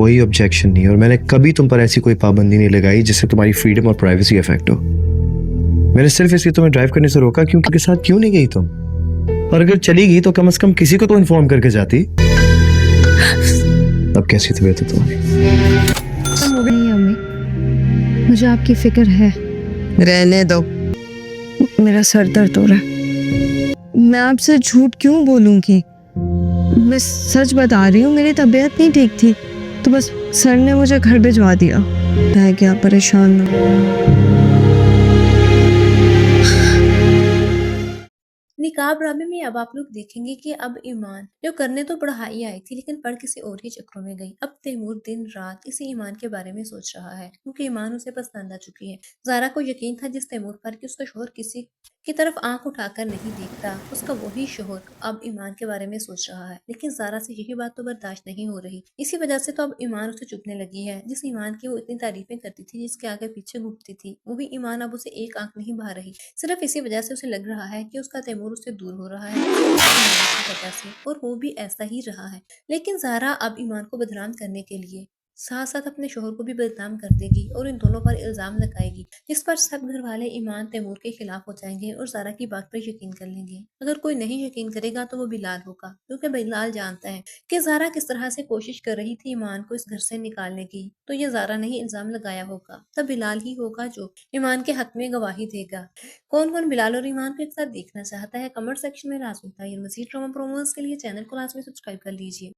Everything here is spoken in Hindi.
कोई ऑब्जेक्शन नहीं और मैंने कभी तुम पर ऐसी कोई पाबंदी नहीं लगाई जिससे तुम्हारी फ्रीडम और प्राइवेसी अफेक्ट हो। मैंने सिर्फ इसलिए तुम्हें ड्राइव करने से रोका क्योंकि के साथ क्यों नहीं गई तुम, और अगर चली गई तो कम से कम किसी को तो इन्फॉर्म करके जाती। अब कैसी तबीयत है तुम्हारी? नहीं अम्मी, मुझे आपकी फिक्र है। रहने दो। मेरा सर दर्द हो रहा है। मैं आपसे झूठ क्यों बोलूंगी? मैं सच बता रही हूँ, मेरी तबीयत नहीं ठीक थी तो बस सर ने मुझे घर भिजवा दिया। है क्या, परेशान ना हो। निकाब-राबी में अब आप लोग देखेंगे कि अब ईमान जो करने तो पढ़ाई आई थी लेकिन पढ़ किसी और के चक्रों में गई। अब तैमूर दिन रात इसी ईमान के बारे में सोच रहा है क्योंकि ईमान उसे पसंद आ चुकी है। ज़ारा को यकीन था जिस तैमूर पर कि उसका शोहर किसी की तरफ आंख उठाकर नहीं देखता, उसका वही शोहर अब ईमान के बारे में सोच रहा है। लेकिन ज़ारा से यही बात तो बर्दाश्त नहीं हो रही। इसी वजह से तो अब ईमान उसे चुभने लगी है। जिस ईमान की वो इतनी तारीफें करती थी, जिसके आगे पीछे घूमती थी, वो भी ईमान अब उसे एक आंख नहीं भा रही। सिर्फ इसी वजह से उसे लग रहा है कि उसका तैमूर उससे दूर हो रहा है की वजह से, और वो भी ऐसा ही रहा है। लेकिन ज़ारा अब ईमान को बदनाम करने के लिए साथ साथ अपने शोहर को भी बदनाम कर देगी और इन दोनों पर इल्जाम लगाएगी, जिस पर सब घर वाले ईमान तैमूर के खिलाफ हो जाएंगे और ज़ारा की बात पर यकीन कर लेंगे। अगर कोई नहीं यकीन करेगा तो वो बिलाल होगा, क्योंकि बिलाल जानता है कि ज़ारा किस तरह से कोशिश कर रही थी ईमान को इस घर से निकालने की। तो ये ज़ारा नहीं इल्जाम लगाया होगा, तब बिलाल ही होगा जो ईमान के हक में गवाही देगा। कौन कौन बिलाल और ईमान को एक साथ देखना चाहता है, कमेंट सेक्शन में लाजमी बताइए। मज़ीद ड्रामा प्रोमोस के लिए चैनल को लाजमी सब्सक्राइब कर लीजिए।